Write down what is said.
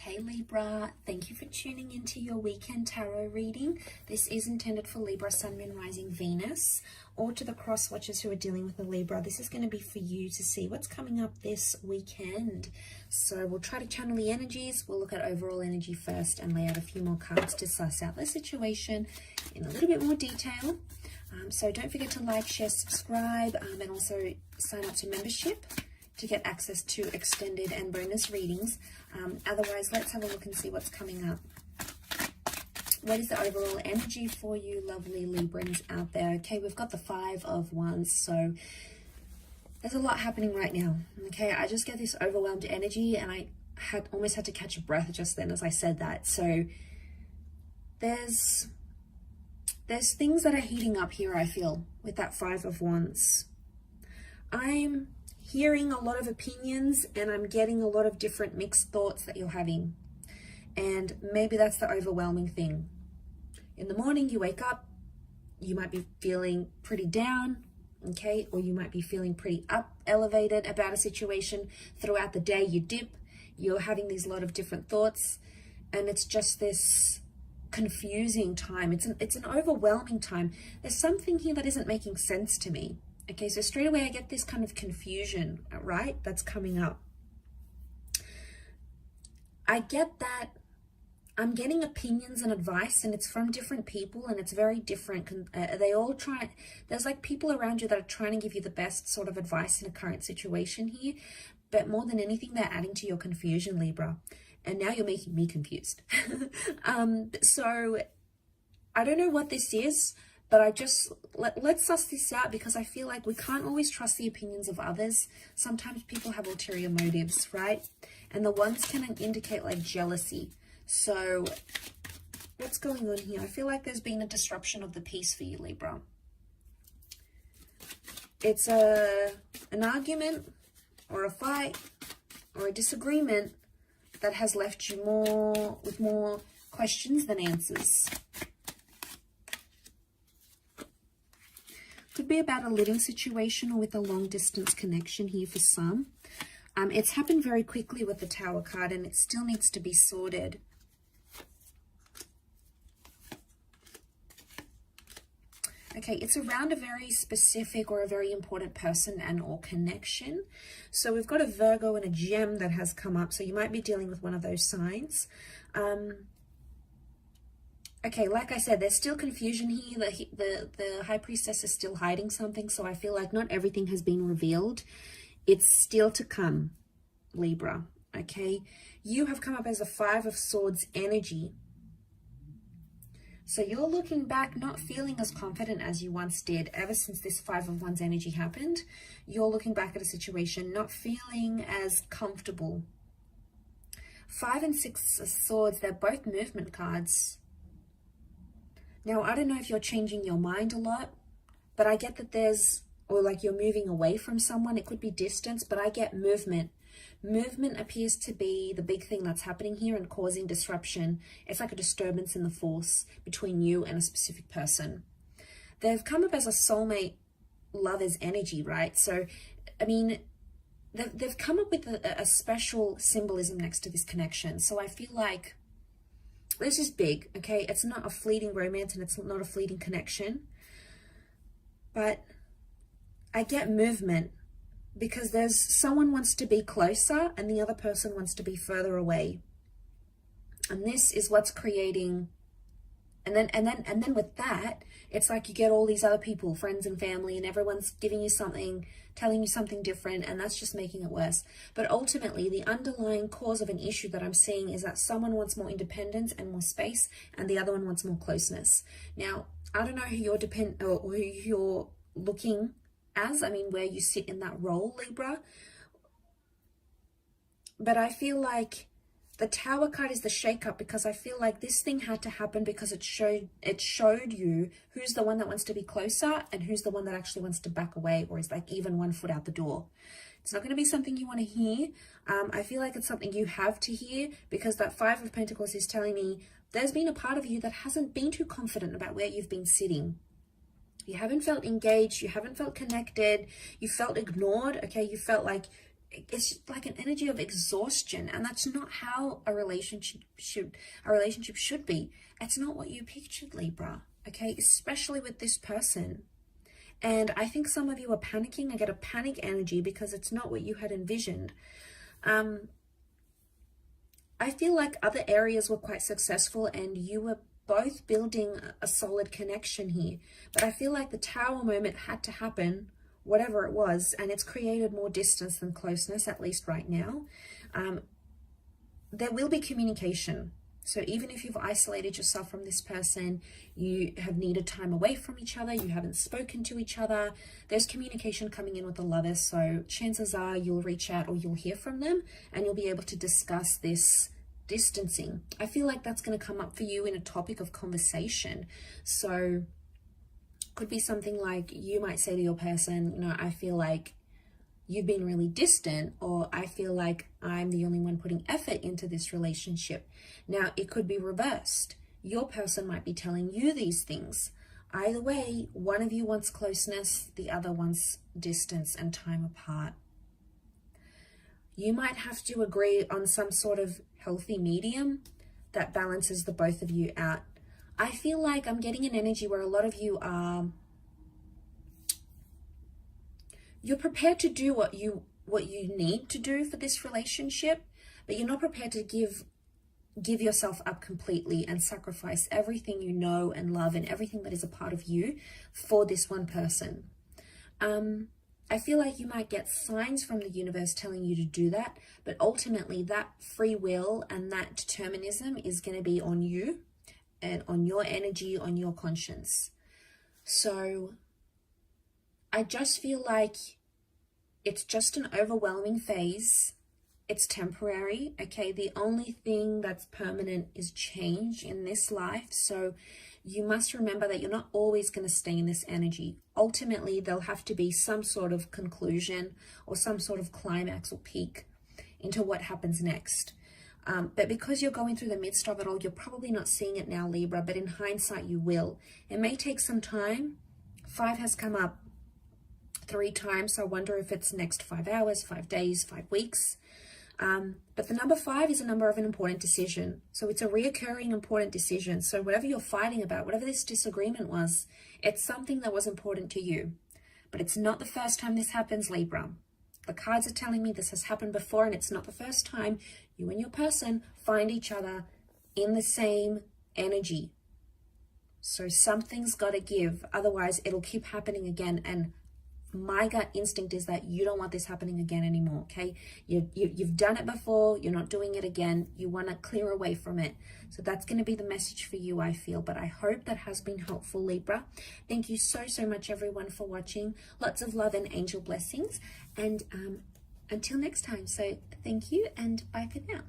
Hey Libra, thank you for tuning into your weekend tarot reading. This is intended for Libra, Sun, Moon, Rising, Venus, or to the cross watchers who are dealing with a Libra. This is going to be for you to see what's coming up this weekend. So we'll try to channel the energies. We'll look at overall energy first and lay out a few more cards to suss out the situation in a little bit more detail. So don't forget to like, share, subscribe, and also sign up to membership to get access to extended and bonus readings. Otherwise, let's have a look and see what's coming up. What is the overall energy for you lovely Librans out there? Okay, we've got the 5 of Wands, so there's a lot happening right now. Okay, I just get this overwhelmed energy, and I almost had to catch a breath just then as I said that. So there's things that are heating up here, I feel, with that 5 of Wands. I'm hearing a lot of opinions, and I'm getting a lot of different mixed thoughts that you're having. And maybe that's the overwhelming thing. In the morning, you wake up, you might be feeling pretty down, okay? Or you might be feeling pretty elevated about a situation. Throughout the day, you dip, you're having these lot of different thoughts, and it's just this confusing time. It's an overwhelming time. There's something here that isn't making sense to me. Okay, so straight away I get this kind of confusion, right? That's coming up. I get that I'm getting opinions and advice, and it's from different people, and it's very different. They all try, there's like people around you that are trying to give you the best sort of advice in a current situation here, but more than anything, they're adding to your confusion, Libra. And now you're making me confused. So I don't know what this is, but I just, let's suss this out, because I feel like we can't always trust the opinions of others. Sometimes people have ulterior motives, right? And the ones can indicate like jealousy. So what's going on here? I feel like there's been a disruption of the peace for you, Libra. It's an argument or a fight or a disagreement that has left you with more questions than answers. Could be about a living situation or with a long distance connection here for some. It's happened very quickly with the Tower card, and it still needs to be sorted. Okay, it's around a very specific or a very important person and or connection. So we've got a Virgo and a Gem that has come up. So you might be dealing with one of those signs. Okay, like I said, there's still confusion here. The High Priestess is still hiding something, so I feel like not everything has been revealed. It's still to come, Libra, okay? You have come up as a 5 of Swords energy. So you're looking back, not feeling as confident as you once did ever since this 5 of Wands energy happened. You're looking back at a situation, not feeling as comfortable. 5 and 6 of Swords, they're both movement cards. Now, I don't know if you're changing your mind a lot, but I get that or like you're moving away from someone. It could be distance, but I get movement. Movement appears to be the big thing that's happening here and causing disruption. It's like a disturbance in the force between you and a specific person. They've come up as a soulmate lover's energy, right? So, I mean, they've come up with a special symbolism next to this connection. So I feel like this is big, okay? It's not a fleeting romance, and it's not a fleeting connection. But I get movement, because there's someone wants to be closer and the other person wants to be further away. And this is what's creating, and then with that, it's like you get all these other people, friends and family, and everyone's giving you something, telling you something different, and that's just making it worse. But ultimately, the underlying cause of an issue that I'm seeing is that someone wants more independence and more space, and the other one wants more closeness. Now, I don't know who who you're looking as, I mean, where you sit in that role, Libra. But I feel like the Tower card is the shake-up, because I feel like this thing had to happen because it showed you who's the one that wants to be closer and who's the one that actually wants to back away, or is like even 1 foot out the door. It's not going to be something you want to hear. I feel like it's something you have to hear, because that 5 of Pentacles is telling me there's been a part of you that hasn't been too confident about where you've been sitting. You haven't felt engaged, you haven't felt connected, you felt ignored, okay? You felt like it's like an energy of exhaustion, and that's not how a relationship should be. It's not what you pictured, Libra, okay? Especially with this person. And I think some of you are panicking. I get a panic energy because it's not what you had envisioned. I feel like other areas were quite successful and you were both building a solid connection here. But I feel like the Tower moment had to happen, whatever it was, and it's created more distance than closeness, at least right now. There will be communication. So even if you've isolated yourself from this person, you have needed time away from each other, you haven't spoken to each other, there's communication coming in with the Lovers. So chances are you'll reach out or you'll hear from them and you'll be able to discuss this distancing. I feel like that's going to come up for you in a topic of conversation. So could be something like you might say to your person, you know, I feel like you've been really distant, or I feel like I'm the only one putting effort into this relationship. Now, it could be reversed. Your person might be telling you these things. Either way, one of you wants closeness, the other wants distance and time apart. You might have to agree on some sort of healthy medium that balances the both of you out. I feel like I'm getting an energy where a lot of you are, you're prepared to do what you need to do for this relationship, but you're not prepared to give yourself up completely and sacrifice everything you know and love and everything that is a part of you for this one person. I feel like you might get signs from the universe telling you to do that, but ultimately that free will and that determinism is going to be on you and on your energy, on your conscience. So I just feel like it's just an overwhelming phase. It's temporary, okay? The only thing that's permanent is change in this life. So you must remember that you're not always going to stay in this energy. Ultimately, there'll have to be some sort of conclusion or some sort of climax or peak into what happens next. But because you're going through the midst of it all, you're probably not seeing it now, Libra, but in hindsight, you will. It may take some time. 5 has come up 3 times, so I wonder if it's next 5 hours, 5 days, 5 weeks. But the number 5 is a number of an important decision. So it's a reoccurring important decision. So whatever you're fighting about, whatever this disagreement was, it's something that was important to you. But it's not the first time this happens, Libra. The cards are telling me this has happened before, and it's not the first time you and your person find each other in the same energy. So something's got to give. Otherwise, it'll keep happening again. And my gut instinct is that you don't want this happening again anymore, okay? You've done it before. You're not doing it again. You want to clear away from it. So that's going to be the message for you, I feel. But I hope that has been helpful, Libra. Thank you so, so much, everyone, for watching. Lots of love and angel blessings. And until next time. So thank you and bye for now.